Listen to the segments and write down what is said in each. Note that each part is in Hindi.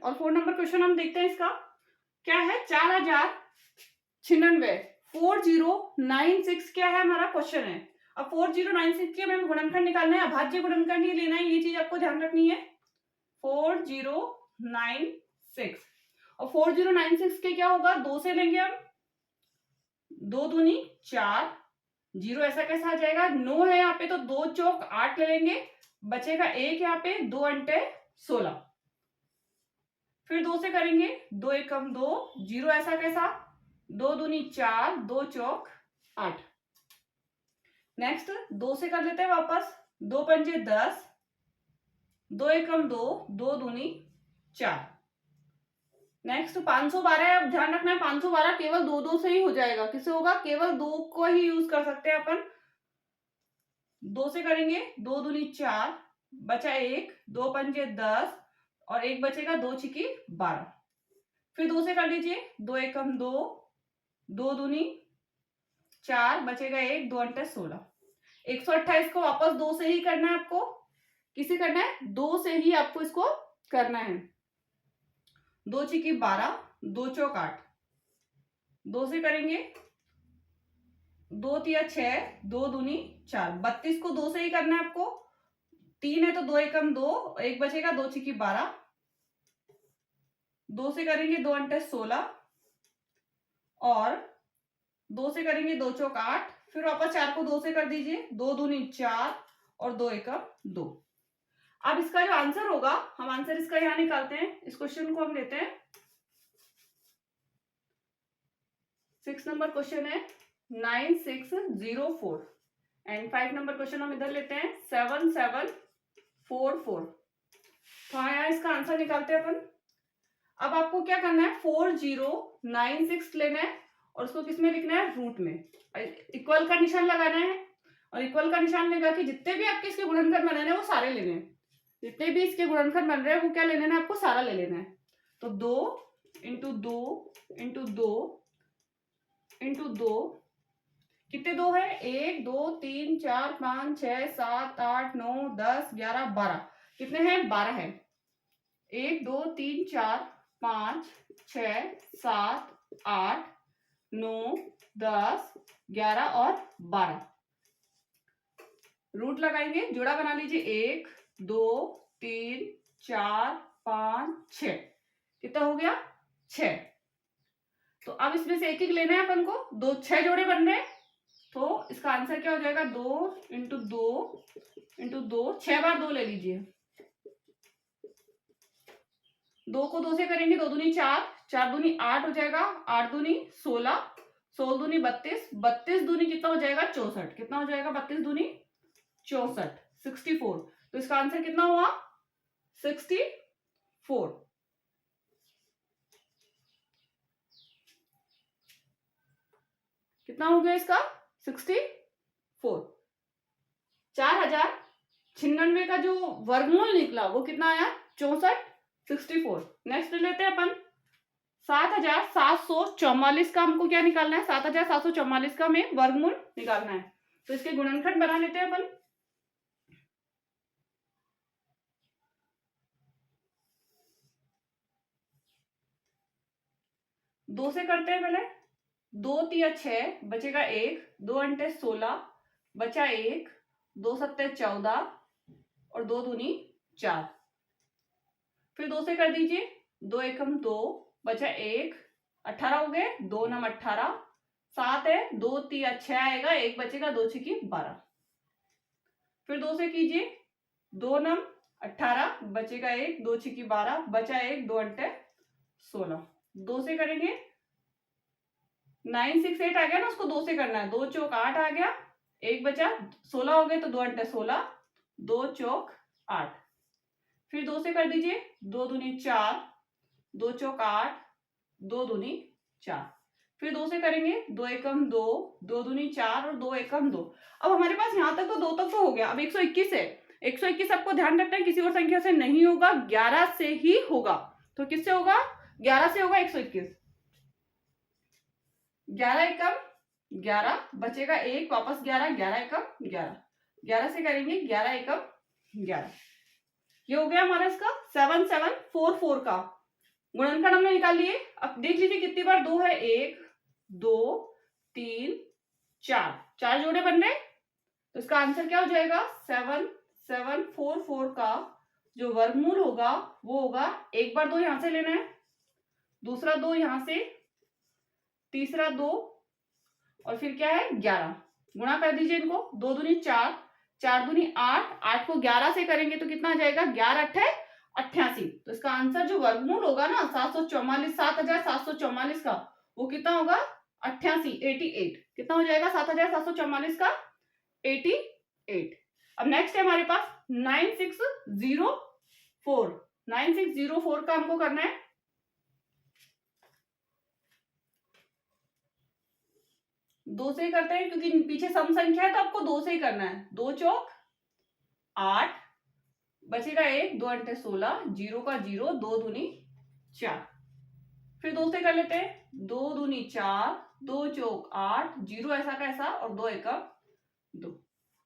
और 4 नंबर क्वेश्चन हम देखते हैं इसका क्या है। 4096 4096 क्या है हमारा क्वेश्चन है। अब 4096 के हमें गुणनखंड निकालना है, अभाज्य गुणनखंड ही लेना है, ये चीज आपको ध्यान रखनी है। 4096 और 4096 के क्या होगा, 2 से लेंगे हम, 2 दूनी 4, जीरो ऐसा कैसा आ जाएगा, 9 है यहाँ पे तो 2 चौक 8 ले लेंगे, बचेगा 1 यहाँ पे, 2 अंटे 16, फिर 2 से करेंगे, 2 एकम 2, जीरो ऐसा कैसा, 2 दूनी 4, 2 चौक 8। नेक्स्ट 2 से कर लेते हैं वापस, 2 पंजे 10, 2 एकम 2, 2 दूनी 4। नेक्स्ट 512 है, अब ध्यान रखना है 512 केवल 2 से ही हो जाएगा, किससे होगा, केवल 2 को ही यूज कर सकते हैं अपन। 2 से करेंगे, 2 दूनी 4, बचा 1, 2 पंजे 10 और 1 बचेगा, 2 छिकी 12। फिर 2 से कर लीजिए, 2 एकम 2, 2 दूनी 4, बचेगा 1, 2 अंटे 16। 128 को वापस 2 से ही करना है आपको, किसे करना है, 2 से ही आपको इसको करना है। 2 छिकी 12, 2 चौक 8, 2 से करेंगे, 2 तिया 6, 2 दूनी 4, 32 को 2 से ही करना है आपको, 3 है तो 2 एकम 2, 1 बचेगा, 2 छिकी 12, 2 से करेंगे, 2 अंटे 16 और 2 से करेंगे, 2 चौक 8, फिर वापस 4 को 2 से कर दीजिए, 2 दूनी 4 और 2 एकम 2। अब इसका जो आंसर होगा, हम आंसर इसका यहां निकालते हैं। इस क्वेश्चन को हम लेते हैं 6 नंबर क्वेश्चन है 9604 एंड 5 नंबर क्वेश्चन हम इधर लेते हैं 7744। तो यहाँ इसका आंसर निकालते हैं अपन। अब आपको क्या करना है, 4096 लेना है और उसको किस में लिखना है, रूट में। इक्वल का निशान लगाना है और इक्वल का निशान लगा के जितने भी आपके इसके गुणनखंड बने हैं वो सारे लेने हैं, जितने भी इसके गुणनखंड बन रहे हैं वो क्या ले लेना है, आपको सारा ले लेना है। तो 2 इंटू 2 इंटू 2 इंटू 2, कितने 2 है, 1 2 3 4 5 6 7 8 9 10 11 12, कितने हैं, 12 है। 1 2 3 4 5 6 7 8 9 10 11 और 12, रूट लगाएंगे, जोड़ा बना लीजिए, 1 2 3 4 5 6, कितना हो गया, 6। तो अब इसमें से एक एक लेना है अपन को, 6 जोड़े बन रहे हैं, तो इसका आंसर क्या हो जाएगा, 2 इंटू 2 इंटू 2, 6 बार 2 ले लीजिए, 2 को 2 से करेंगे, 2 दूनी 4, 4 दूनी 8 हो जाएगा, 8 दूनी 16, 16 दूनी 32, 32 दूनी कितना हो जाएगा, 64, कितना हो जाएगा, 32 दूनी 64, 64। तो इसका आंसर कितना हुआ, 64। कितना हो गया इसका, 64। 4096 का जो वर्गमूल निकला वो कितना आया, 64, 64। नेक्स्ट लेते हैं अपन 7744 का, हमको क्या निकालना है, 7744 का हमें वर्गमूल निकालना है। तो इसके गुणनखंड बना लेते हैं अपन। दो से करते हैं पहले, 2 तिया 6, बचेगा 1, 2 अंटे 16, बचा 1, 2 सत्ते 14 और 2 दूनी 4। फिर 2 से कर दीजिए, 2 एकम 2, बचा 1, 18 हो गए, 2 नम 18, 7 है, 2 तिया 6 आएगा, 1 बचेगा, 2 छिकी 12। फिर 2 से कीजिए, 2 नम 18, बचेगा 1, 2 छिकी 12, बचा 1, 2 अंटे 16। 2 से करेंगे, 968 आ गया ना, उसको 2 से करना है, 2 चौक 8 आ गया, 1 बचा, 16 हो गए तो 2 अंटे 16, 2 चौक 8। फिर 2 से कर दीजिए, 2 दूनी 4, 2 चौक 8, 2 दूनी 4। फिर 2 से करेंगे, 2 एकम 2, 2 दूनी 4 और 2 एकम 2। अब हमारे पास यहाँ तक तो 2 तक तो हो गया। अब 121 है, 121 आपको ध्यान रखना है किसी और संख्या से नहीं होगा, 11 से ही होगा। तो किससे होगा, 11 से होगा 121। 11 एकम 11, बचेगा 1, वापस 11, 11 एकम 11, 11 से करेंगे, 11 एकम 11। ये हो गया हमारा इसका 7744 का गुणनखंड हमने निकाल लिए। अब देख लीजिए कितनी बार 2 है, 1 2 3 4, 4 जोड़े बन रहे। तो इसका आंसर क्या हो जाएगा, 7744 का जो वर्गमूल होगा वो होगा, एक बार 2 यहां से लेना है, दूसरा 2 यहां से, तीसरा 2 और फिर क्या है 11। गुणा कर दीजिए इनको, 2 दूनी 4, 4 दूनी 8, 8 को 11 से करेंगे तो कितना आ जाएगा, 11 अट्ठे 88। तो इसका आंसर जो वर्गमूल होगा ना 744, 7744 का, वो कितना होगा 88, 88। कितना हो जाएगा 7744 का 88। अब नेक्स्ट है हमारे पास 9604। 9604 का हमको करना है। दो से ही करते हैं क्योंकि पीछे सम संख्या है तो आपको 2 से ही करना है। 2 चौक 8, बचेगा 1, 2 अंटे 16, 0 का 0, 2 दूनी 4। फिर 2 से कर लेते हैं, 2 दूनी 4, 2 चौक 8, 0 ऐसा का ऐसा और 2 एकम 2।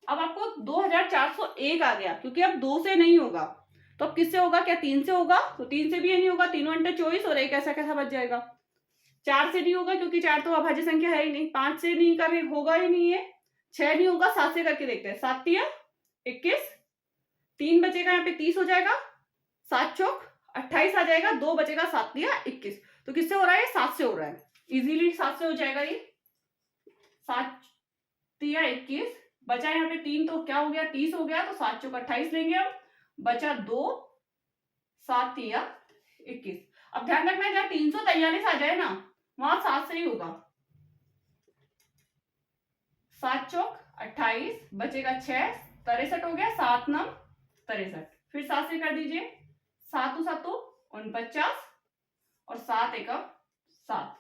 अब आपको 2401 आ गया, क्योंकि अब 2 से नहीं होगा तो अब किससे होगा, क्या 3 से होगा, तो 3 से भी ये नहीं होगा, 3 अंटे 24 और 1 ऐसा कैसा बच जाएगा। 4 से नहीं होगा क्योंकि 4 तो अभाज्य संख्या है ही नहीं, 5 से नहीं कर होगा ही नहीं है, 6 नहीं होगा, 7 से करके देखते हैं, 7 तिया 21, 3 बचेगा यहाँ पे 30 हो जाएगा, 7 चौक 28 आ जाएगा, 2 बचेगा 7 तिया 21। तो किससे हो रहा है, 7 से हो रहा है, इजीली 7 से हो जाएगा ये। 7 तिया 21, बचा यहाँ पे 3 तो क्या हो गया 30 हो गया, तो 7 चौक 28 लेंगे हम, बचा 2, 7 तिया 21। अब ध्यान रखना जहाँ 343 आ जाए ना वहां 7 से ही होगा। 7 चौक 28, बचेगा 6, 63 हो गया, 7 9 63। फिर 7 से कर दीजिए, 7 7 49 और 7 1 7।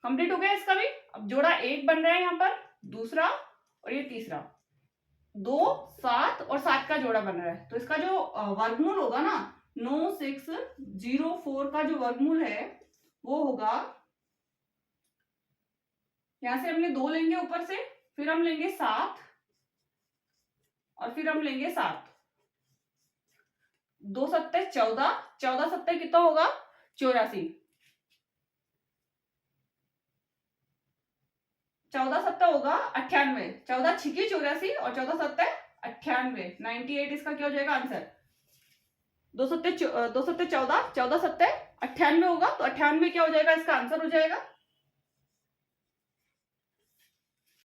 कंप्लीट हो गया इसका भी। अब जोड़ा 1 बन रहा है यहाँ पर, दूसरा और ये तीसरा, 2 7 और 7 का जोड़ा बन रहा है। तो इसका जो वर्गमूल होगा ना 9604 का जो वर्गमूल है वो होगा, यहां से हमने 2 लेंगे ऊपर से, फिर हम लेंगे 7 और फिर हम लेंगे 7, 2 सत्ते 14, 14 सत्ते कितना होगा 84, 14 सत्ता होगा 98, 14 छिकी 84 और 14 सत्ते 98, 98 इसका क्या हो जाएगा आंसर। 2 सत्ते 14, 14 सत्ते 98 होगा, तो 98 क्या हो जाएगा इसका आंसर हो जाएगा।